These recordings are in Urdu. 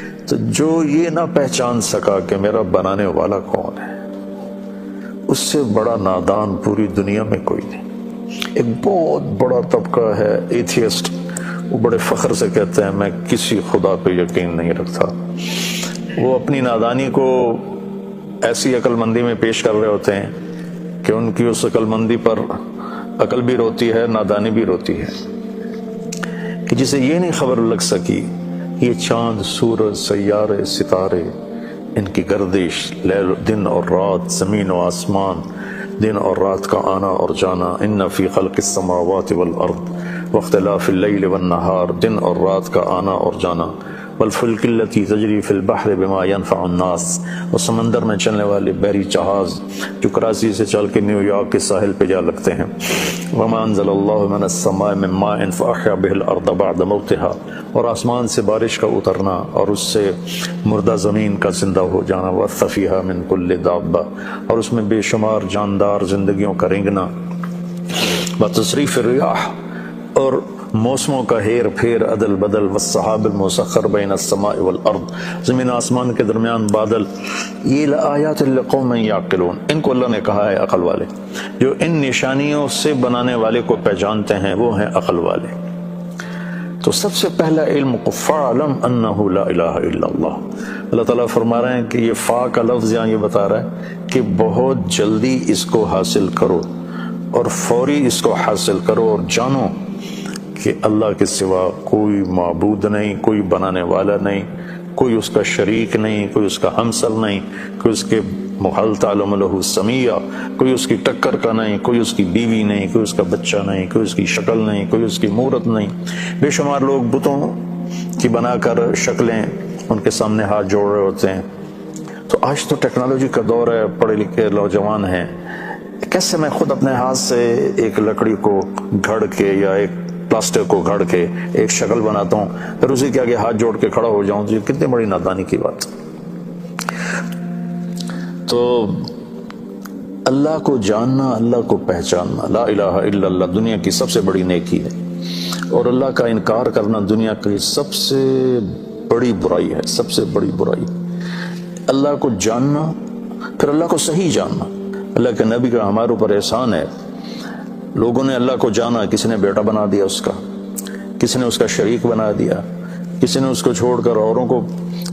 تو جو یہ نہ پہچان سکا کہ میرا بنانے والا کون ہے، اس سے بڑا نادان پوری دنیا میں کوئی نہیں۔ ایک بہت بڑا طبقہ ہے ایتھیسٹ، وہ بڑے فخر سے کہتے ہیں میں کسی خدا پہ یقین نہیں رکھتا۔ وہ اپنی نادانی کو ایسی عقل مندی میں پیش کر رہے ہوتے ہیں کہ ان کی اس عقل مندی پر عقل بھی روتی ہے، نادانی بھی روتی ہے، کہ جسے یہ نہیں خبر لگ سکی یہ چاند، سورج، سیارے، ستارے، ان کی گردش، دن اور رات، زمین و آسمان، دن اور رات کا آنا اور جانا، ان فی خلق السماوات والارض واختلاف اللیل والنہار، دن اور رات کا آنا اور جانا، والفلک التی تجری فی البحر بما ينفع الناس، اور سمندر میں چلنے والے بحری جہاز جو کراچی سے چل کے نیو یارک کے ساحل پہ جا لگتے ہیں، وما انزل اللہ من السماء من ماء فاحیا به الارض بعد موتها، اور آسمان سے بارش کا اترنا اور اس سے مردہ زمین کا زندہ ہو جانا، وبث فیہا من کل دابہ، اور اس میں بے شمار جاندار زندگیوں کا رینگنا، وتصریف الریاح، اور موسموں کا ہیر پھیر، عدل بدل، والسحاب المسخر بین السماء والارض، زمین آسمان کے درمیان بادل، یہ لآیات لقوم یعقلون، ان کو اللہ نے کہا ہے عقل والے، جو ان نشانیوں سے بنانے والے کو پہچانتے ہیں وہ ہیں عقل والے۔ تو سب سے پہلا علم فاعلم انہ لا الہ الا اللہ، اللہ تعالیٰ فرما رہے ہیں کہ یہ فا کا لفظ یہاں یہ بتا رہا ہے کہ بہت جلدی اس کو حاصل کرو اور فوری اس کو حاصل کرو، اور جانو کہ اللہ کے سوا کوئی معبود نہیں، کوئی بنانے والا نہیں، کوئی اس کا شریک نہیں، کوئی اس کا ہمسر نہیں، کوئی اس کے محل تعلم له سمیہ، کوئی اس کی ٹکر کا نہیں، کوئی اس کی بیوی نہیں، کوئی اس کا بچہ نہیں، کوئی اس کی شکل نہیں، کوئی اس کی مورت نہیں۔ بے شمار لوگ بتوں کی بنا کر شکلیں ان کے سامنے ہاتھ جوڑ رہے ہوتے ہیں۔ تو آج تو ٹیکنالوجی کا دور ہے، پڑھے لکھے نوجوان ہیں، کیسے میں خود اپنے ہاتھ سے ایک لکڑی کو گھڑ کے یا ایک پلاسٹک کو گھڑ کے ایک شکل بناتا ہوں، پھر اسی کے آگے ہاتھ جوڑ کے کھڑا ہو جاؤں، تو یہ کتنی بڑی نادانی کی بات۔ تو اللہ کو جاننا، اللہ کو پہچاننا، لا الہ الا اللہ دنیا کی سب سے بڑی نیکی ہے، اور اللہ کا انکار کرنا دنیا کی سب سے بڑی برائی ہے، سب سے بڑی برائی۔ اللہ کو جاننا، پھر اللہ کو صحیح جاننا۔ اللہ کے نبی کا ہمارے اوپر احسان ہے، لوگوں نے اللہ کو جانا، کسی نے بیٹا بنا دیا اس کا، کسی نے اس کا شریک بنا دیا، کسی نے اس کو چھوڑ کر اوروں کو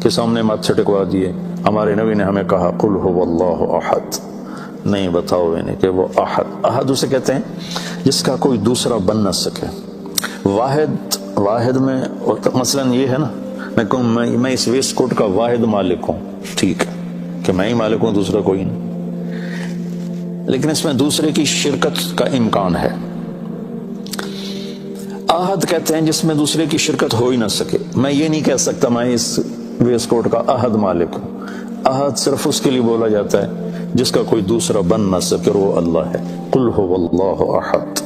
کے سامنے ماتھے ٹکوا دیے۔ ہمارے نبی نے ہمیں کہا قل هو اللہ احد، نہیں بتاؤ انہیں کہ وہ احد، احد اسے کہتے ہیں جس کا کوئی دوسرا بن نہ سکے۔ واحد میں مثلا یہ ہے نا، میں کہوں میں اس ویسٹ کوٹ کا واحد مالک ہوں، ٹھیک ہے کہ میں ہی مالک ہوں، دوسرا کوئی نہیں، لیکن اس میں دوسرے کی شرکت کا امکان ہے۔ احد کہتے ہیں جس میں دوسرے کی شرکت ہو ہی نہ سکے۔ میں یہ نہیں کہہ سکتا میں اس ویسٹ کوٹ کا احد مالک ہوں، احد صرف اس کے لیے بولا جاتا ہے جس کا کوئی دوسرا بن نہ سکے، اور وہ اللہ ہے۔ قل هو اللہ احد،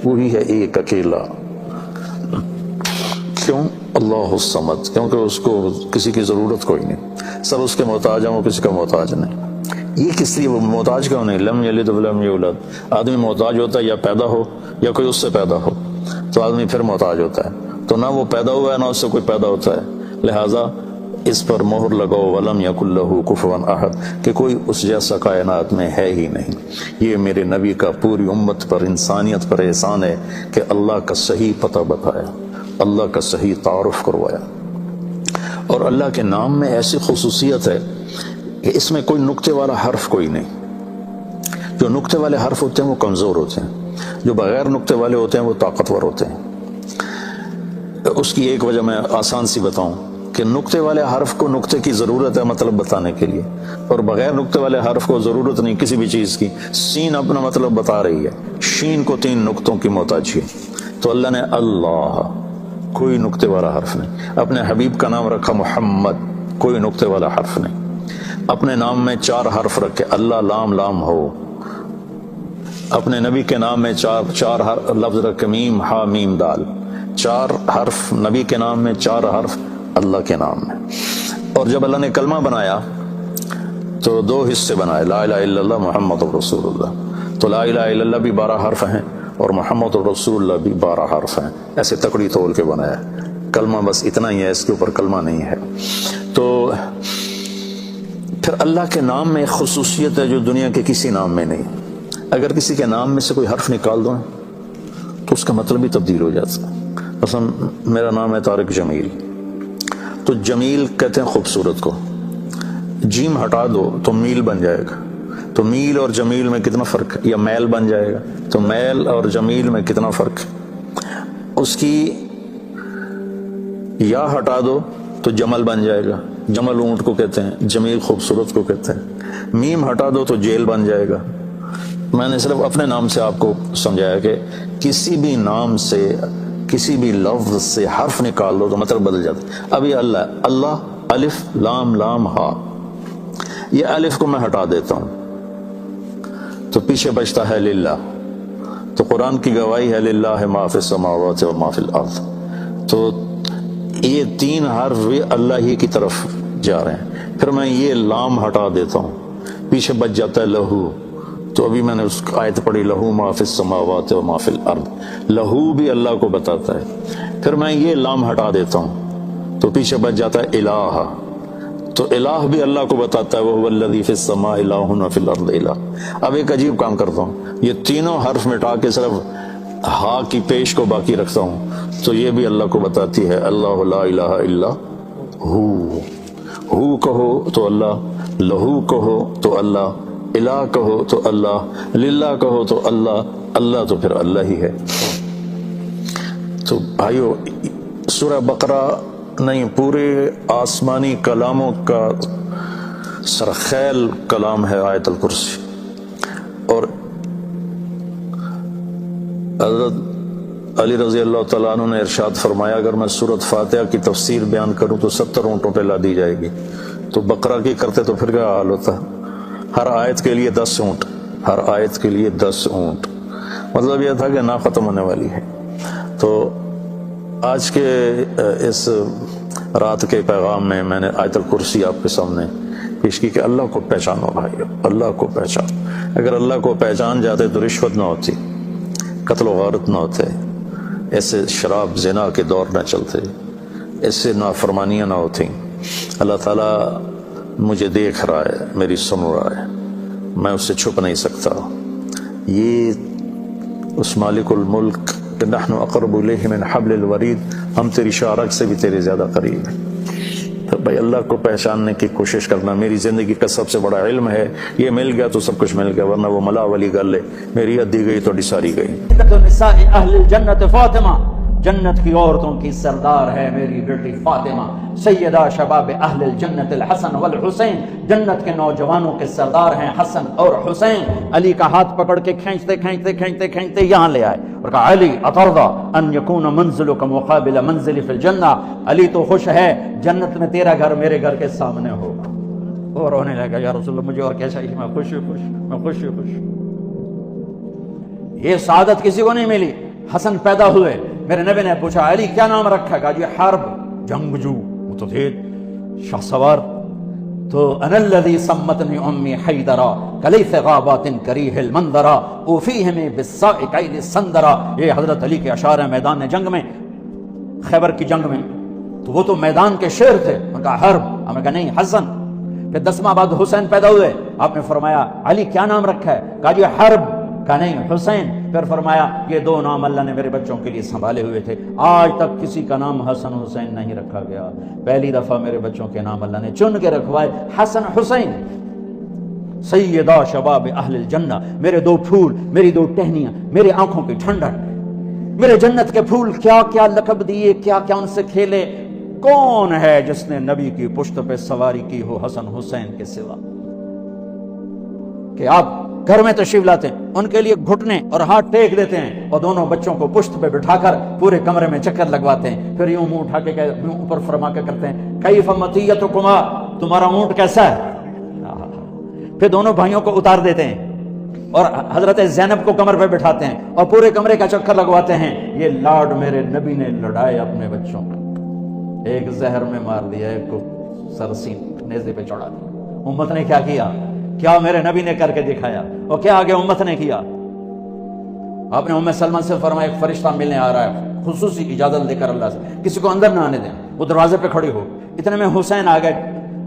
وہی ہے ایک اکیلا۔ کیوں؟ اللہ الصمد، کیونکہ اس کو کسی کی ضرورت کوئی نہیں، سب اس کے محتاج ہیں، وہ کسی کا محتاج نہیں۔ یہ کس لیے وہ محتاج کیوں نہیں؟ لم یلد ولم یولد، آدمی محتاج ہوتا ہے یا پیدا ہو یا کوئی اس سے پیدا ہو، تو آدمی پھر محتاج ہوتا ہے، تو نہ وہ پیدا ہوا ہے نہ اس سے کوئی پیدا ہوتا ہے، لہٰذا اس پر مہر لگاؤ ولم یکن لہ کفوا احد، کہ کوئی اس جیسا کائنات میں ہے ہی نہیں۔ یہ میرے نبی کا پوری امت پر، انسانیت پر احسان ہے کہ اللہ کا صحیح پتہ بتایا، اللہ کا صحیح تعارف کروایا۔ اور اللہ کے نام میں ایسی خصوصیت ہے کہ اس میں کوئی نقطے والا حرف کوئی نہیں۔ جو نقطے والے حرف ہوتے ہیں وہ کمزور ہوتے ہیں، جو بغیر نقطے والے ہوتے ہیں وہ طاقتور ہوتے ہیں۔ اس کی ایک وجہ میں آسان سی بتاؤں کہ نقطے والے حرف کو نقطے کی ضرورت ہے مطلب بتانے کے لیے، اور بغیر نقطے والے حرف کو ضرورت نہیں کسی بھی چیز کی۔ سین اپنا مطلب بتا رہی ہے، شین کو 3 نقطوں کی محتاجی ہے، تو اللہ نے اللہ، کوئی نقطے والا حرف نہیں۔ اپنے حبیب کا نام رکھا محمد، کوئی نقطے والا حرف نہیں۔ اپنے نام میں 4 حرف رکھے، اللہ لام لام ہو۔ اپنے نبی کے نام میں چار لفظ رکھے، میم ہا میم دال، 4 حرف نبی کے نام میں، 4 حرف اللہ کے نام میں۔ اور جب اللہ نے کلمہ بنایا تو 2 حصے بنائے، لا الہ الا اللہ محمد رسول اللہ۔ تو لا الہ الا اللہ بھی 12 حرف ہیں اور محمد رسول اللہ بھی 12 حرف ہیں، ایسے تکڑی تول کے بنایا۔ کلمہ بس اتنا ہی ہے، اس کے اوپر کلمہ نہیں ہے۔ تو پھر اللہ کے نام میں ایک خصوصیت ہے جو دنیا کے کسی نام میں نہیں۔ اگر کسی کے نام میں سے کوئی حرف نکال دو تو اس کا مطلب بھی تبدیل ہو جاتا ہے۔ مثلا میرا نام ہے طارق جمیل، تو جمیل کہتے ہیں خوبصورت کو، جیم ہٹا دو تو میل بن جائے گا، تو میل اور جمیل میں کتنا فرق ہے، یا میل بن جائے گا، تو میل اور جمیل میں کتنا فرق ہے۔ اس کی یا ہٹا دو تو جمل بن جائے گا، جمل اونٹ کو کہتے ہیں، جمیل خوبصورت کو کہتے ہیں۔ میم ہٹا دو تو جیل بن جائے گا۔ میں نے صرف اپنے نام سے آپ کو سمجھایا کہ کسی بھی نام سے، کسی بھی لفظ سے حرف نکال دو تو مطلب بدل جاتا ہے۔ اب یہ اللہ، اللہ الف لام لام ہا، یہ الف کو میں ہٹا دیتا ہوں تو پیچھے بچتا ہے للہ، تو قرآن کی گواہی ہے للہ ما فی السماوات و ما فی الارض، تو یہ تین حرف بھی اللہ ہی کی طرف جا رہے ہیں۔ پھر میں یہ لام ہٹا دیتا ہوں، پیچھے بچ جاتا ہے لہو، تو ابھی میں نے اس آیت پڑھی لہو ما فی السماوات و ما فی الارض، لہو بھی اللہ کو بتاتا ہے۔ پھر میں یہ لام ہٹا دیتا ہوں تو پیچھے بچ جاتا ہے الہ، تو الہ بھی اللہ کو بتاتا ہے وَهُوَ الَّذِي فِي السَّمَاءِ إِلَٰهٌ وَفِي الْأَرْضِ إِلَٰهٌ۔ اب ایک عجیب کام کرتا ہوں، یہ تینوں حرف مٹا کے صرف ہا کی پیش کو باقی رکھتا ہوں، تو یہ بھی اللہ کو بتاتی ہے اللہ لا الہ الا ہو، ہو کہو تو اللہ، لہو کہو تو اللہ، الہ کہو تو اللہ، للہ کہو تو اللہ، اللہ تو پھر اللہ ہی ہے۔ تو بھائیو، سورہ بقرہ نہیں، پورے آسمانی کلاموں کا سرخیل کلام ہے آیت الکرسی۔ اور حضرت علی رضی اللہ تعالیٰ عنہ نے ارشاد فرمایا اگر میں سورۃ فاتحہ کی تفسیر بیان کروں تو 70 اونٹوں پہ لا دی جائے گی، تو بقرہ کی کرتے تو پھر کیا حال ہوتا؟ ہر آیت کے لیے 10 اونٹ، ہر آیت کے لیے 10 اونٹ، مطلب یہ تھا کہ نہ ختم ہونے والی ہے۔ تو آج کے اس رات کے پیغام میں نے آیت الکرسی آپ کے سامنے پیش کی کہ اللہ کو پہچانو بھائی، اللہ کو پہچان۔ اگر اللہ کو پہچان جاتے تو رشوت نہ ہوتی، قتل و غارت نہ ہوتے، ایسے شراب زنا کے دور نہ چلتے، ایسے نافرمانیاں نہ ہوتی۔ اللہ تعالیٰ مجھے دیکھ رہا ہے، میری سن رہا ہے، میں اس سے چھپ نہیں سکتا۔ یہ اس مالک الملک کہ نحن اقرب الیہ من حبل الورید، ہم تیری شارک سے بھی تیرے زیادہ قریب ہیں۔ تو بھائی اللہ کو پہچاننے کی کوشش کرنا میری زندگی کا سب سے بڑا علم ہے۔ یہ مل گیا تو سب کچھ مل گیا، ورنہ وہ ملا والی گل ہے، میری ادھی گئی تو ساری گئی۔ نساء اہل الجنت فاطمہ، جنت کی عورتوں کی سردار ہے میری بیٹی فاطمہ۔ سیدہ شباب اہل الجنت الحسن والحسین، جنت کے نوجوانوں کے سردار ہیں حسن اور حسین۔ علی کا ہاتھ پکڑ کے کھینچتے کھینچتے کھینچتے کھینچتے یہاں لے آئے اور کہا علی اترضى ان یکون منزلک مقابل منزل فی الجنہ، علی تو خوش ہے جنت میں تیرا گھر میرے گھر کے سامنے ہوگا۔ اور رونے لگا یا رسول اللہ مجھے اور کیا چاہیے، میں خوش خوش، میں خوش خوش۔ یہ سعادت کسی کو نہیں ملی۔ حسن پیدا ہوئے، میرے نبی نے پوچھا علی کیا نام رکھا؟ کہا جی حرب، جنگجو، وہ تو تھے شاہ سوار۔ تو انا الذی سمتنی امی حیدرا کلیث غابات کریہ المنظرا اوفیہم بالصاع کید السندرا۔ یہ حضرت علی کے اشعار ہیں میدان جنگ میں، خیبر کی جنگ میں، تو وہ تو میدان کے شعر تھے۔ انہوں نے کہا حرب، ہم نے کہا نہیں حسن۔ پھر 10 ماہ بعد حسین پیدا ہوئے، آپ نے فرمایا علی کیا نام رکھا ہے؟ کہا جی حرب، کہا نہیں حسین۔ پھر فرمایا یہ 2 نام اللہ نے میرے بچوں کے لیے سنبھالے ہوئے تھے، آج تک کسی کا نام حسن حسین نہیں رکھا گیا، پہلی دفعہ میرے بچوں کے نام اللہ نے چن کے رکھوائے حسن حسین۔ سیدہ شباب اہل الجنہ، میرے 2 پھول، میری 2 ٹہنیاں، میرے آنکھوں کی ٹھنڈک، میرے جنت کے پھول کیا کیا لقب دیے، کیا کیا ان سے کھیلے۔ کون ہے جس نے نبی کی پشت پہ سواری کی ہو حسن حسین کے سوا؟ کہ آپ گھر میں تشریف لاتے ہیں، ان کے لیے گھٹنے اور ہاتھ ٹیک دیتے ہیں اور دونوں بچوں کو پشت پہ بٹھا کر پورے کمرے میں چکر لگواتے ہیں، پھر یوں منہ اٹھا کے یوں اوپر فرما کے کرتے ہیں کیف مطیتکما، تمہارا اونٹ کیسا ہے؟ پھر دونوں بھائیوں کو اتار دیتے ہیں اور حضرت زینب کو کمر پہ بٹھاتے ہیں اور پورے کمرے کا چکر لگواتے ہیں۔ یہ لاڈ میرے نبی نے لڑائے اپنے بچوں کو، ایک زہر میں مار دیا، ایک کو سرسین نیزے پہ چڑھا دیا۔ امت نے کیا کیا؟ کیا میرے نبی نے کر کے دکھایا اور کیا آگے امت نے کیا؟ آپ نے ام سلمہ سے فرمایا ایک فرشتہ ملنے آ رہا ہے، خصوصی اجازت لے کر اللہ سے، کسی کو اندر نہ آنے دیں، وہ دروازے پہ کھڑی ہو۔ اتنے میں حسین آ گئے،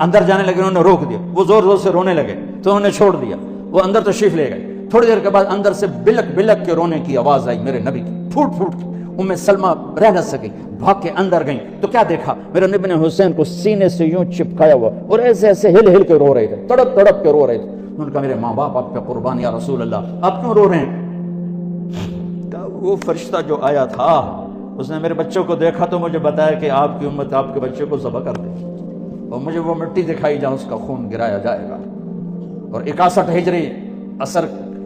اندر جانے لگے، انہوں نے روک دیا، وہ زور زور سے رونے لگے تو انہوں نے چھوڑ دیا، وہ اندر تشریف لے گئے۔ تھوڑی دیر کے بعد اندر سے بلک بلک کے رونے کی آواز آئی میرے نبی کی، پھوٹ پھوٹ کے۔ ام سلمہ رہ نہ سکی، بھاگ کے اندر گئیں تو کیا دیکھا؟ میرے نبی نے حسین کو سینے سے یوں چپکایا ہوا اور ایسے ایسے ہل ہل کے رو رہے تھے، تڑپ تڑپ کے رو رہے تھے۔ انہوں نے کہا میرے ماں باپ آپ پہ قربان یا رسول اللہ، آپ کیوں رو رہے ہیں؟ کہا وہ فرشتہ جو آیا تھا اس نے میرے بچوں کو دیکھا تو مجھے بتایا کہ آپ کی امت آپ کے بچے کو ذبح کر دے، اور مجھے وہ مٹی دکھائی جہاں اس کا خون گرایا جائے گا۔ اور 61 ہجری عصر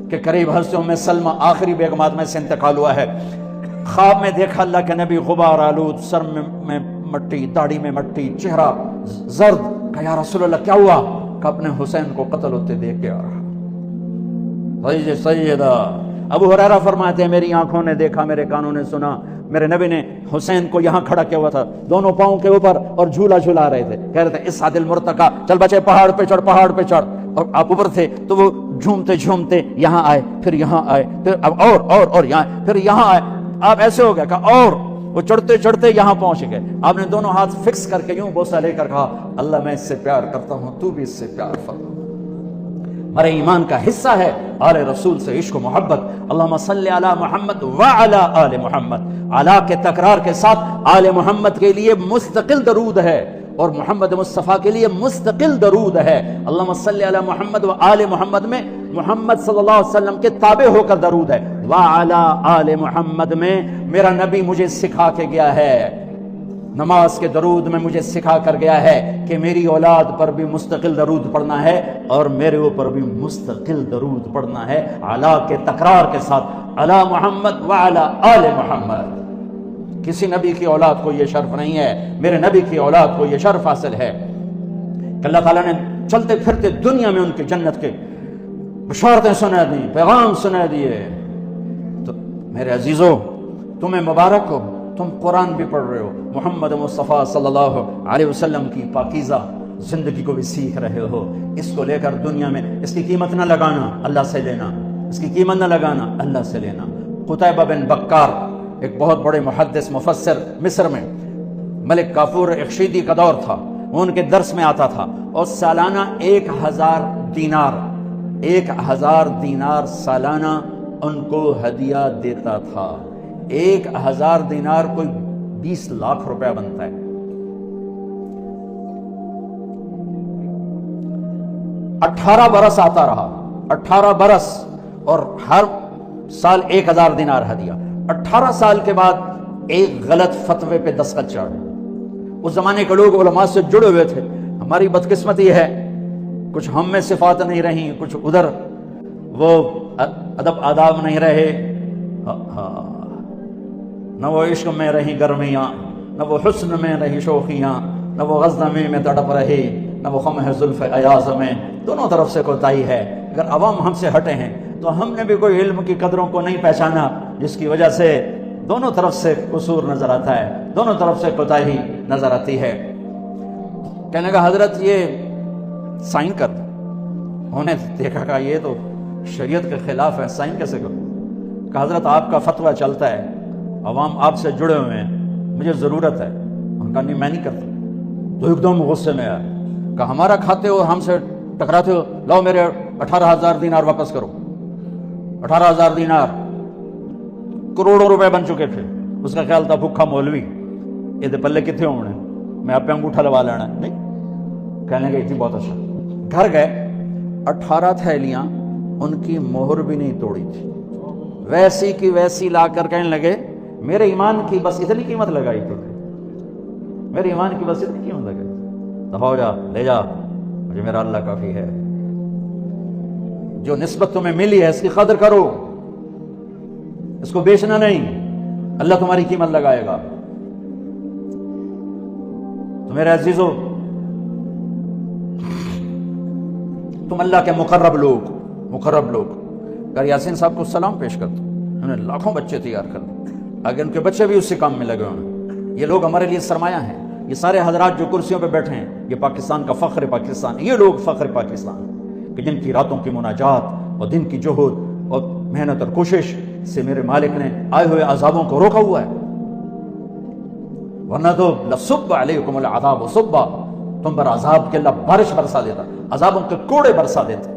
کے قریب حضرت ام سلمہ آخری بیگمات میں سے انتقال ہوا ہے۔ خواب میں دیکھا اللہ کے نبی غبار آلود، سر میں مٹی، داڑھی میں مٹی، چہرہ زرد۔ کہا یا رسول اللہ کیا ہوا؟ کہ اپنے حسین کو قتل ہوتے دیکھ کے آ رہا۔ سیدہ ابو ہریرہ فرماتے ہیں میری آنکھوں نے دیکھا، میرے کانوں نے سنا، میرے نبی نے حسین کو یہاں کھڑا کیا ہوا تھا دونوں پاؤں کے اوپر اور جھولا جھلا رہے تھے، کہہ رہے تھے اس عادل مرتقا، چل بچے پہاڑ پہ چڑھ، پہاڑ پہ چڑھ۔ اور آپ اوپر تھے تو وہ جھومتے جھومتے یہاں آئے، پھر یہاں آئے، پھر اب اور یہاں، پھر یہاں آئے۔ آپ ایسے ہو گئے کہ اور وہ چڑھتے چڑھتے یہاں پہنچ گئے۔ آپ نے دونوں ہاتھ فکس کر کے یوں بوسہ لے کر کہا اللہ میں اس سے پیار کرتا ہوں، تو بھی اس سے پیار فرما۔ ہمارے ایمان کا حصہ ہے آل رسول سے عشق و محبت۔ اللہم صلی علی محمد وعلی آل محمد، علی کے تکرار کے ساتھ آل محمد کے لیے مستقل درود ہے اور محمد مصطفیٰ کے لیے مستقل درود ہے۔ اللہم صلی علی محمد و آل محمد میں محمد صلی اللہ علیہ وسلم کے تابع ہو کر درود ہے، وعلی آل محمد میں میرا نبی مجھے سکھا کے گیا ہے، نماز کے درود میں مجھے سکھا کر گیا ہے کہ میری اولاد پر بھی مستقل درود پڑھنا ہے اور میرے اوپر بھی مستقل درود پڑھنا ہے، علی کے تکرار کے ساتھ، علی محمد وعلی آل محمد۔ کسی نبی کی اولاد کو یہ شرف نہیں ہے، میرے نبی کی اولاد کو یہ شرف حاصل ہے کہ اللہ تعالیٰ نے چلتے پھرتے دنیا میں ان کی جنت کے بشارتیں سنا دی، پیغام سنا دیے۔ تو میرے عزیزو تمہیں مبارک ہو، تم قرآن بھی پڑھ رہے ہو، محمد مصطفیٰ صلی اللہ علیہ وسلم کی پاکیزہ زندگی کو بھی سیکھ رہے ہو۔ اس کو لے کر دنیا میں اس کی قیمت نہ لگانا، اللہ سے لینا، اس کی قیمت نہ لگانا، اللہ سے لینا۔ قتیبہ بن بکار ایک بہت بڑے محدث مفسر، مصر میں ملک کافور اخشیدی کا دور تھا، وہ ان کے درس میں آتا تھا اور سالانہ 1000 دینار سالانہ ان کو ہدیہ دیتا تھا۔ 1000 دینار کوئی 20 لاکھ روپے بنتا ہے۔ 18 برس آتا رہا، 18 برس، اور ہر سال 1000 دینار ہدیہ۔ 18 سال کے بعد ایک غلط فتوے پہ دستخط چڑھ۔ اس زمانے کے لوگ علماء سے جڑے ہوئے تھے۔ ہماری بدقسمتی ہے کچھ ہم میں صفات نہیں رہی، کچھ ادھر وہ ادب آداب نہیں رہے، نہ وہ عشق میں رہی گرمیاں، نہ وہ حسن میں رہی شوخیاں، نہ وہ غزنوی میں تڑپ رہی، نہ وہ خم ہے زلف ایاز میں۔ دونوں طرف سے کوتاہی ہے۔ اگر عوام ہم سے ہٹے ہیں تو ہم نے بھی کوئی علم کی قدروں کو نہیں پہچانا، جس کی وجہ سے دونوں طرف سے قصور نظر آتا ہے، دونوں طرف سے کوتاہی نظر آتی ہے۔ کہنے کا حضرت یہ سائن کر دیں، انہوں نے دیکھا کہ یہ تو شریعت کے خلاف ہے، سائن کیسے کروں؟ کہ حضرت آپ کا فتویٰ چلتا ہے، عوام آپ سے جڑے ہوئے ہیں، مجھے ضرورت ہے۔ ان کا نہیں میں نہیں کرتا۔ تو ایک دم غصے میں آیا کہ ہمارا کھاتے ہو، ہم سے ٹکراتے ہو، لاؤ میرے 18,000 دینار واپس کرو۔ 18,000 دینار کروڑوں روپے بن چکے تھے۔ اس کا خیال تھا بھوکھا مولوی یہ دے پلے کتنے ہونے، میں آپ پہ انگوٹھا لگا لینا ہے۔ نہیں، کہنے گئی تھی بہت اچھا۔ گھر گئے، 18 تھیلیاں ان کی مہر بھی نہیں توڑی تھی، ویسی کی ویسی لا کر کہنے لگے میرے ایمان کی بس اتنی قیمت لگائی تو میرے ایمان کی بس اتنی قیمت لگائی، تو ہو جا لے جا، مجھے میرا اللہ کافی ہے۔ جو نسبت تمہیں ملی ہے اس کی قدر کرو، اس کو بیچنا نہیں، اللہ تمہاری قیمت لگائے گا۔ تو میرے عزیزو، تم اللہ کے مقرب لوگ، اگر یاسین صاحب کو سلام پیش کر دو، انہوں نے لاکھوں بچے تیار کر دی، آگے ان کے بچے بھی اسی کام میں لگے ہوئے ہیں۔ یہ لوگ ہمارے لیے سرمایہ ہیں۔ یہ سارے حضرات جو کرسیوں پہ بیٹھے ہیں، یہ پاکستان کا فخر پاکستان ہے۔ یہ لوگ فخر پاکستان ہیں کہ جن کی راتوں کی مناجات اور دن کی جہد اور محنت اور کوشش سے میرے مالک نے آئے ہوئے عذابوں کو روکا ہوا ہے، ورنہ تو لصب علیکم العذاب صبا، تم پر عذاب کے اللہ بارش برسا دیتا، عذابوں کے کوڑے برسا دیتا۔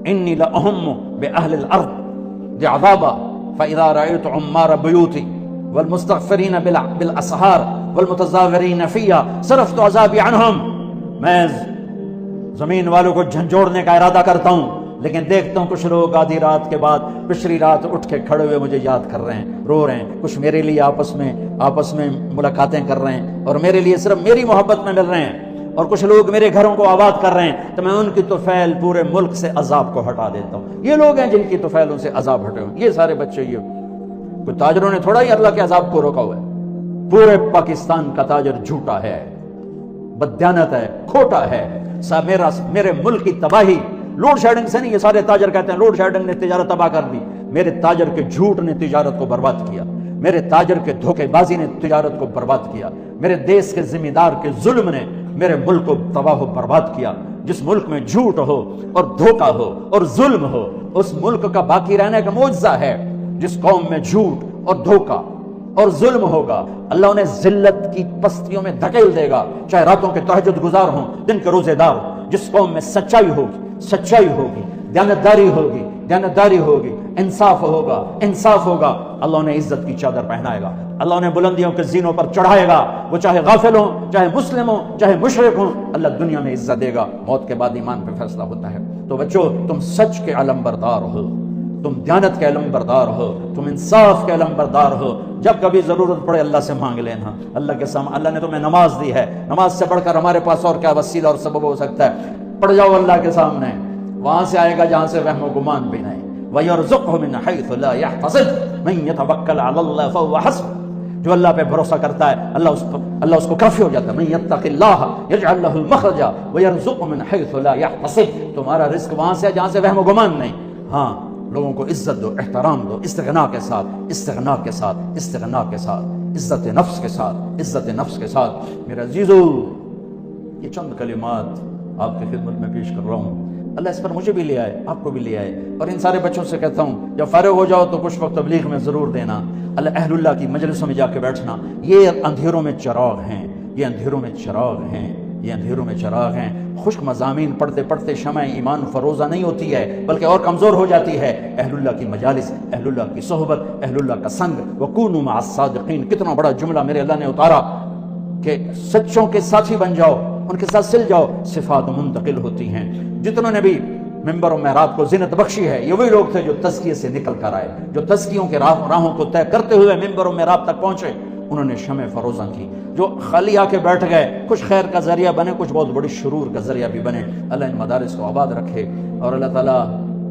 انی لأہم بأہل الارض عذابا فاذا رأیت عمار بیوتی والمستغفرین بالاسحار والمتظاہرین فیہا صرفت عذابی عنہم، میں زمین والوں کو جھنجھوڑنے کا ارادہ کرتا ہوں، لیکن دیکھتا ہوں کچھ لوگ آدھی رات کے بعد پچھلی رات اٹھ کے کھڑے ہوئے مجھے یاد کر رہے ہیں، رو رہے ہیں، کچھ میرے لیے آپس میں ملاقاتیں کر رہے ہیں اور میرے لیے صرف میری محبت میں مل رہے ہیں، اور کچھ لوگ میرے گھروں کو آباد کر رہے ہیں، تو میں ان کی طفیل پورے ملک سے عذاب کو ہٹا دیتا ہوں۔ یہ لوگ ہیں جن کی طفیلوں سے عذاب ہٹے ہوئے، یہ سارے بچے، یہ کوئی تاجروں نے تھوڑا ہی اللہ کے عذاب کو روکا ہوا ہے۔ پورے پاکستان کا تاجر جھوٹا ہے، بددیانت ہے، کھوٹا ہے۔ میرے ملک کی تباہی لوڈ شیڈنگ سے نہیں، یہ سارے تاجر کہتے ہیں لوڈ شیڈنگ نے تجارت تباہ کر دی، میرے تاجر کے جھوٹ نے تجارت کو برباد کیا، میرے تاجر کے دھوکے بازی نے تجارت کو برباد کیا، میرے دیش کے ذمہ دار کے ظلم نے میرے ملک کو تباہ و برباد کیا۔ جس ملک میں جھوٹ ہو اور دھوکہ ہو اور ظلم ہو، اس ملک کا باقی رہنے کا معجزہ ہے۔ جس قوم میں جھوٹ اور دھوکہ اور ظلم ہوگا، اللہ انہیں ذلت کی پستیوں میں دھکیل دے گا، چاہے راتوں کے تہجد گزار ہوں، دن کے روزے دار ہوں۔ جس قوم میں سچائی ہوگی، دیانتداری ہوگی، انصاف ہوگا، اللہ انہیں عزت کی چادر پہنائے گا، اللہ انہیں بلندیوں کے زینوں پر چڑھائے گا۔ وہ چاہے غافل ہوں، چاہے مسلم ہوں، چاہے مشرک ہوں، اللہ دنیا میں عزت دے گا۔ موت کے بعد ایمان پہ فیصلہ ہوتا ہے۔ تو بچوں، تم سچ کے علم بردار ہو، تم دیانت کے علم بردار ہو، تم انصاف کے علم بردار ہو۔ جب کبھی ضرورت پڑے اللہ سے مانگ لینا، اللہ کے سامنے۔ اللہ نے تمہیں نماز دی ہے، نماز سے بڑھ کر ہمارے پاس اور کیا وسیلہ اور سبب ہو سکتا ہے؟ پڑ جاؤ اللہ کے سامنے، وہاں سے آئے گا جہاں سے وہم و گمان بھی نہیں۔ وَيَرْزُقْهُ مِنْ حَيْثُ لَا يَحْتَسِبُ مَنْ يَتَوَكَّلْ عَلَى اللَّهِ فَهُوَ حَسْبُهُ، جو اللہ پہ بھروسہ کرتا ہے اللہ اس کو کافی ہو جاتا ہے۔ مَنْ يَتَّقِ اللَّهَ يَجْعَلْ لَهُ مَخْرَجًا وَيَرْزُقْهُ مِنْ حَيْثُ لَا يَحْتَسِبُ، تمہارا رزق وہاں سے جہاں سے وہم و گمان نہیں۔ ہاں، لوگوں کو عزت دو، احترام دو، استغنا کے ساتھ، عزت نفس کے ساتھ۔ میرے عزیزو، یہ چند کلمات آپ کی خدمت میں پیش کر رہا ہوں، اللہ اس پر مجھے بھی لے آئے، آپ کو بھی لے آئے، اور ان سارے بچوں سے کہتا ہوں جب فارغ ہو جاؤ تو کچھ وقت تبلیغ میں ضرور دینا، اللہ اہل اللہ کی مجلسوں میں جا کے بیٹھنا۔ یہ اندھیروں میں چراغ ہیں، خشک مضامین پڑھتے پڑھتے شمع ایمان فروزہ نہیں ہوتی ہے بلکہ اور کمزور ہو جاتی ہے۔ اہل اللہ کی مجالس، اہل اللہ کی صحبت، اہل اللہ کا سنگ، وَكُونُوا مَعَ الصَّادِقِينَ، کتنا بڑا جملہ میرے اللہ نے اتارا کہ سچوں کے ساتھی بن جاؤ، ان کے ساتھ سل جاؤ، صفات منتقل ہوتی ہیں۔ جتنوں نے بھی ممبر و محراب کو زینت بخشی ہے، یہ وہی لوگ تھے جو تزکیے سے نکل کر آئے، جو تزکیوں کے راہوں کو طے کرتے ہوئے ممبر و محراب تک پہنچے۔ انہوں نے شمع فروزاں کی، جو خالی آ کے بیٹھ گئے، کچھ خیر کا ذریعہ بنے، کچھ بہت بڑی شرور کا ذریعہ بھی بنے۔ اللہ ان مدارس کو آباد رکھے، اور اللہ تعالیٰ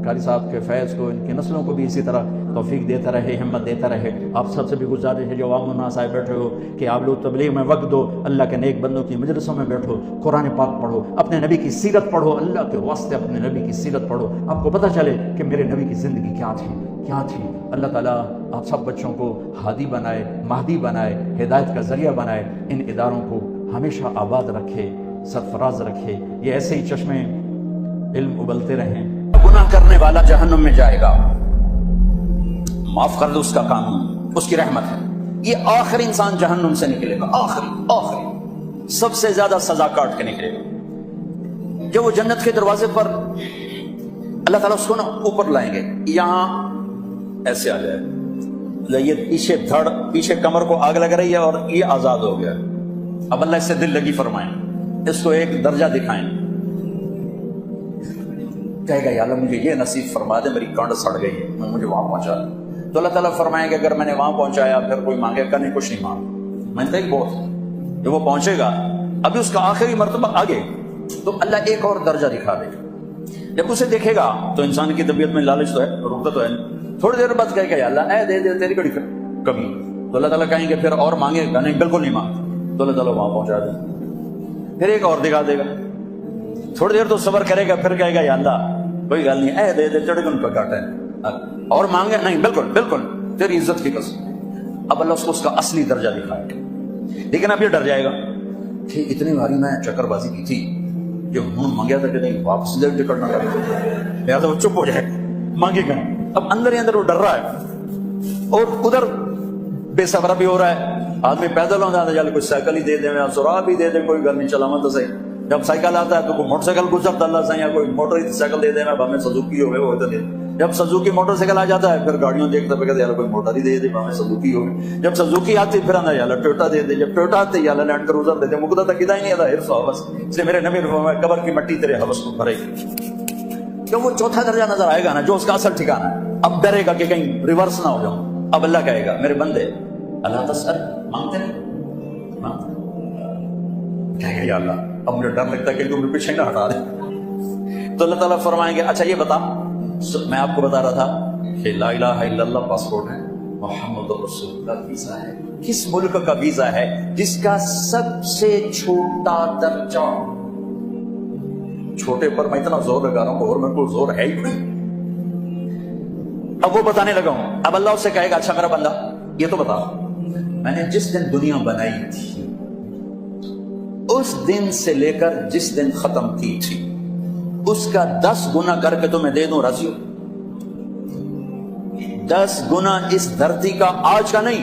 قاری صاحب کے فیض کو، ان کی نسلوں کو بھی اسی طرح توفیق دیتا رہے، ہمت دیتا رہے۔ آپ سب سے بھی گزارش ہے جو عوام الناس آئے بیٹھے ہو کہ آپ لوگ تبلیغ میں وقت دو، اللہ کے نیک بندوں کی مجلسوں میں بیٹھو، قرآن پاک پڑھو، اپنے نبی کی سیرت پڑھو، اللہ کے واسطے اپنے نبی کی سیرت پڑھو، آپ کو پتہ چلے کہ میرے نبی کی زندگی کیا تھی۔ اللہ تعالیٰ آپ سب بچوں کو ہادی بنائے، مہدی بنائے، ہدایت کا ذریعہ بنائے، ان اداروں کو ہمیشہ آباد رکھے، سرفراز رکھے، یہ ایسے ہی چشمے علم ابلتے رہیں۔ گناہ کرنے والا جہنم میں جائے گا، معاف کر دو، اس کا قانون، اس کی رحمت ہے۔ یہ آخری انسان جہنم سے نکلے گا، آخری سب سے زیادہ سزا کاٹ کے نکلے گا۔ جب وہ جنت کے دروازے پر اللہ تعالیٰ اس کو نا اوپر لائیں گے، یہاں ایسے آ جائے، یہ پیچھے کمر کو آگ لگ رہی ہے اور یہ آزاد ہو گیا۔ اب اللہ اس سے دل لگی فرمائیں، اس کو ایک درجہ دکھائیں، کہے گا یا اللہ مجھے یہ نصیب فرما دے، میری کانڈ سڑ گئی ہے، مجھے وہاں پہنچا دے۔ تو اللہ تعالیٰ فرمائیں گے اگر میں نے وہاں پہنچایا پھر کوئی مانگے گا نہیں، کچھ نہیں مانگ، میں نے بہت، جب وہ پہنچے گا ابھی اس کا آخری مرتبہ آگے، تو اللہ ایک اور درجہ دکھا دے گا۔ جب اسے دیکھے گا تو انسان کی طبیعت میں لالچ تو ہے، رکتا تو ہے، تھوڑی دیر بعد کہے گا یا اللہ اے دے تیری کڑی کبھی، تو اللہ تعالیٰ کہیں گے پھر اور مانگے گا نہیں، بالکل نہیں مانگ، تو اللہ تعالیٰ وہاں پہنچا دے گا، پھر ایک اور دکھا دے گا، تھوڑی دیر تو صبر کرے گا، پھر کہے گا یا اللہ کوئی گل نہیں، اے دے چڑے گن پہ کاٹا ہے، اور مانگے نہیں، بالکل تیری عزت کی قسم۔ اب اللہ اس کا اصلی درجہ دکھائے گا، لیکن اب یہ ڈر جائے گا کہ اتنی باری میں چکر بازی کی تھی، جو ہوں مانگیا تھا کہ نہیں واپس دے ٹکٹ نہ کرے، لہٰذا وہ چپ ہو جائے، مانگے گا، اب اندر ہی اندر وہ ڈر رہا ہے اور ادھر بے صبر بھی ہو رہا ہے. آدمی پیدل ہوتا ہے, کوئی سائیکل ہی دے دے, سورا بھی دے دے, کوئی گھر نہیں چلاوا تو صحیح. جب سائیکل آتا ہے تو کوئی موٹر سائیکل گزرتا اللہ سے, یا کوئی موٹر سائیکل دے دے, میں ہمیں سزوکی ہو گئے وہ تو دے. جب سزوکی موٹر سائیکل آ جاتا ہے پھر گاڑیوں دیکھتا پہ کہتے ہیں کوئی موٹر ہی دے دے, ہمیں سزوکی ہو گئی. جب سزوکی آتی پھر آنا یا ٹویوٹا دے دے, جب ٹویوٹا آتے یا لینڈ کروزر دے دے. مقدہ تک ہی نہیں آتا ہرس و حوث. اس لیے میرے نبی نے فرمایا قبر کی مٹی تیرے حوث کو بھرے گی. کہ وہ چوتھا درجہ نظر آئے گا نا جو اس کا اصل ٹھکانا ہے. اب ڈرے گا کہ کہیں ریورس نہ ہو جاؤں. اب اللہ کہے گا میرے بندے اللہ تسأل, مانگتے نہیں مانگتے. کہے گا یا اللہ اب مجھے ڈر لگتا ہے کہ تم پیچھے نہ ہٹا دے. تو اللہ تعالیٰ فرمائیں گے اچھا یہ بتا, میں آپ کو بتا رہا تھا کہ لا الہ الا اللہ پاسپورٹ ہے, محمد رسول اللہ ویزا ہے. کس ملک کا ویزا ہے جس کا سب سے چھوٹا درجہ, چھوٹے پر میں اتنا زور لگا رہا ہوں اور میرے کو زور ہے ہی نہیں. اب وہ بتانے لگا ہوں. اب اللہ اس سے کہے گا اچھا میرا بندہ یہ تو بتا, میں نے جس دن دنیا بنائی تھی اس دن سے لے کر جس دن ختم کی تھی اس کا 10 گنا کر کے تمہیں دے دوں, راضی ہو؟ 10 گنا اس دھرتی کا, آج کا نہیں,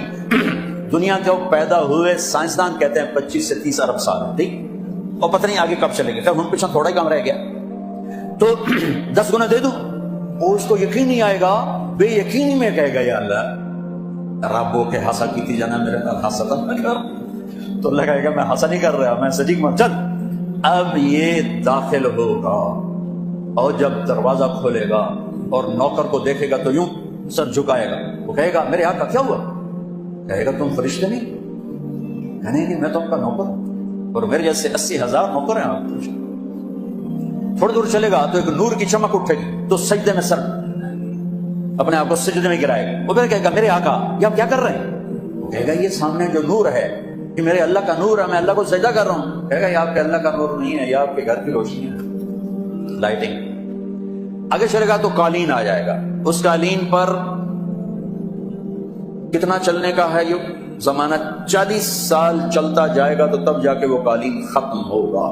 دنیا کے وہ پیدا ہوئے سائنسدان کہتے ہیں 25 سے 30 ارب سال, ٹھیک, اور پتہ نہیں آگے کب چلے گا. خیر ہم پیچھے تھوڑا ہی کام رہ گیا تو 10 گنا دے دوں. وہ اس کو یقین نہیں آئے گا, بے یقینی میں کہے گا یا اللہ ربو کے ہنسا کی تھی جانا میرے ساتھ ہنسا تھا. تو اللہ کہے گا میں ہنسا نہیں کر رہا, میں سجیک میں چل. اب یہ داخل ہوگا اور جب دروازہ کھولے گا اور نوکر کو دیکھے گا تو یوں سر جھکائے گا. وہ کہے گا میرے آقا کیا ہوا؟ کہے گا تم فرشتے نہیں؟ کہنے کہ میں تو آپ کا نوکر ہوں اور میرے جیسے 80,000 نوکر ہیں آپ. تھوڑی دور چلے گا تو ایک نور کی چمک اٹھے گی تو سجدے میں سر اپنے آپ کو سجدے میں گرائے گا. وہ پھر کہے گا میرے آقا یہ آپ کیا کر رہے ہیں؟ وہ کہے گا یہ سامنے جو نور ہے کہ میرے اللہ کا نور ہے, میں اللہ کو سجدہ کر رہا ہوں. کہے گا یہ آپ کے اللہ کا نور نہیں ہے, یہ آپ کے گھر کی روشنی ہے, لائٹنگ. آگے چلے گا تو قالین آ جائے گا. اس قالین پر کتنا چلنے کا ہے یہ زمانہ؟ 40 سال چلتا جائے گا تو تب جا کے وہ قالین ختم ہوگا.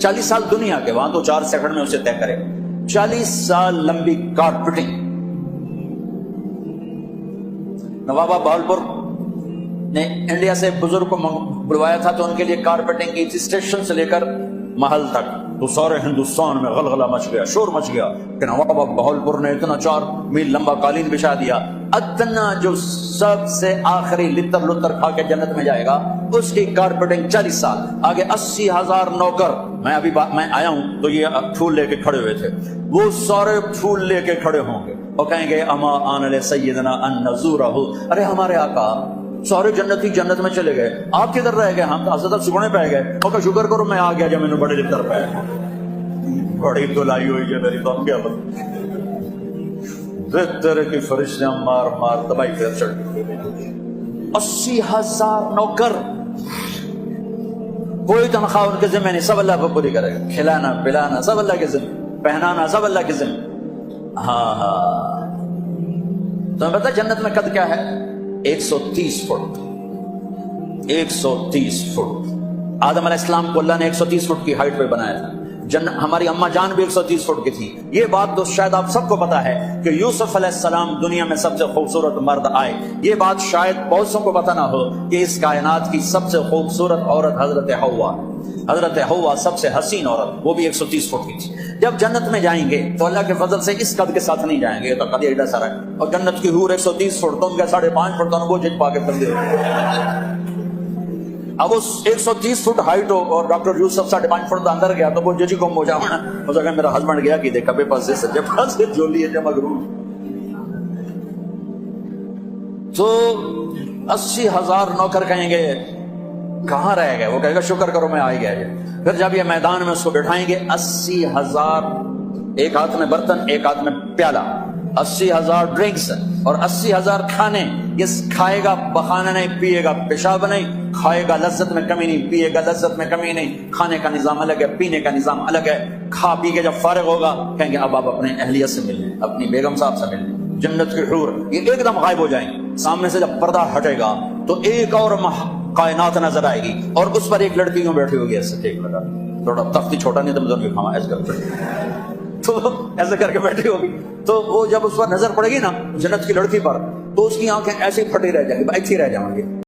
40 سال دنیا کے, وہاں تو 4 سیکنڈ میں اسے طے کرے. 40 سال لمبی کارپیٹنگ. نوابہ بہاولپور نے انڈیا سے بزرگ کو بلوایا تھا تو ان کے لیے کارپیٹنگ کی تھی, اسٹیشن سے لے کر محل تک. تو سارے ہندوستان میں غلغلہ مچ گیا, شور مچ گیا کہ نوابہ بہاولپور نے اتنا 4 میل لمبا قالین بچھا دیا. ادنا جو سب سے آخری لتر لتر کھا کے جنت میں جائے گا اس کی کارپیٹنگ 40 سال. آگے 80,000 نوکر. میں آیا ہوں تو یہ پھول لے کے کھڑے ہوئے تھے, وہ سارے پھول لے کے کھڑے ہوں گے اور کہیں گے اما آن علی سیدنا ان نزورہ, ارے ہمارے آقا سارے جنتی جنت میں چلے گئے, آپ کدھر رہ گئے؟ ہم حضرت سکڑے پہ گئے. اور شکر کرو میں آ گیا جب میں نے بڑے لتر پہ. بڑی دلائی ہوئی ہے میری تو ہم کیا طرح کی فرشتیاں مار مار دبائی پہ چڑھ گئی. 80,000 نوکر, کوئی تنخواہ ان کے ذمہ نہیں, سب اللہ کو پوری کرے گا. کھلانا پلانا سب اللہ کے ذمہ, پہنانا سب اللہ کے ذمہ. ہاں تمہیں پتا جنت میں قد کیا ہے؟ 130 فٹ. 130 فٹ. آدم علیہ السلام کو اللہ نے 130 فٹ کی ہائٹ پہ بنایا تھا. ہماری اماں جان بھی 130 فٹ کی تھی. یہ بات تو شاید آپ سب کو پتا ہے کہ یوسف علیہ السلام دنیا میں سب سے خوبصورت مرد آئے. یہ بات شاید بہت سو کو پتا نہ ہو کہ اس کائنات کی سب سے خوبصورت عورت حضرت حوا. حضرت حوا سب سے حسین عورت, وہ بھی 130 فٹ کی تھی. جب جنت میں جائیں گے تو اللہ کے فضل سے اس قد کے ساتھ نہیں جائیں گے, تو قد ایڈا سارا ہے. اور جنت کی حور 130 فٹ, تو ان کے 5.5 فٹ تو وہ جت پا کے کر دے. اب اس 130 فٹ ہائٹ ہو اور ڈاکٹر یوسف 5.5 فٹ اندر گیا تو وہ ججی کو موجا ہونا ہو سکا میرا ہسبینڈ گیا کہ دیکھا بے پاس سے سجے پاس سے جو لیے جمع کروں. تو 80,000 نوکر کہیں گے کہاں رہ گئے؟ وہ کہے گا شکر کرو میں آ گیا. پھر جب یہ میدان میں اس کو بٹھائیں گے 80,000, ایک ہاتھ میں برتن ایک ہاتھ میں پیالہ, 80,000 ڈرنکس اور 80,000 کھانے. یہ کھائے گا بخانا نہیں, پیے گا پیشاب نہیں. کھائے گا لذت میں کمی نہیں, پیے گا لذت میں کمی نہیں. کھانے کا نظام الگ ہے, پینے کا نظام الگ ہے. کھا پی کے جب فارغ ہوگا کہیں گے اب آپ اپنے اہلیت سے مل لیں, اپنی بیگم صاحب سے مل لیں. جنت کی حور یہ ایک دم غائب ہو جائیں گے. سامنے سے جب پردہ ہٹے گا تو ایک اور کائنات نظر آئے گی اور اس پر ایک لڑکی کیوں بیٹھی ہوگی ایسے ٹیک لگا, تھوڑا تختی چھوٹا نہیں تو مجھے کھاوا ایسے کر تو ایسے کر کے بیٹھی ہوگی، تو وہ جب اس پر نظر پڑے گی نا جنت کی لڑکی پر، تو اس کی آنکھیں ایسے پھٹی رہ جائیں گی، ایسے ہی رہ جائیں گے.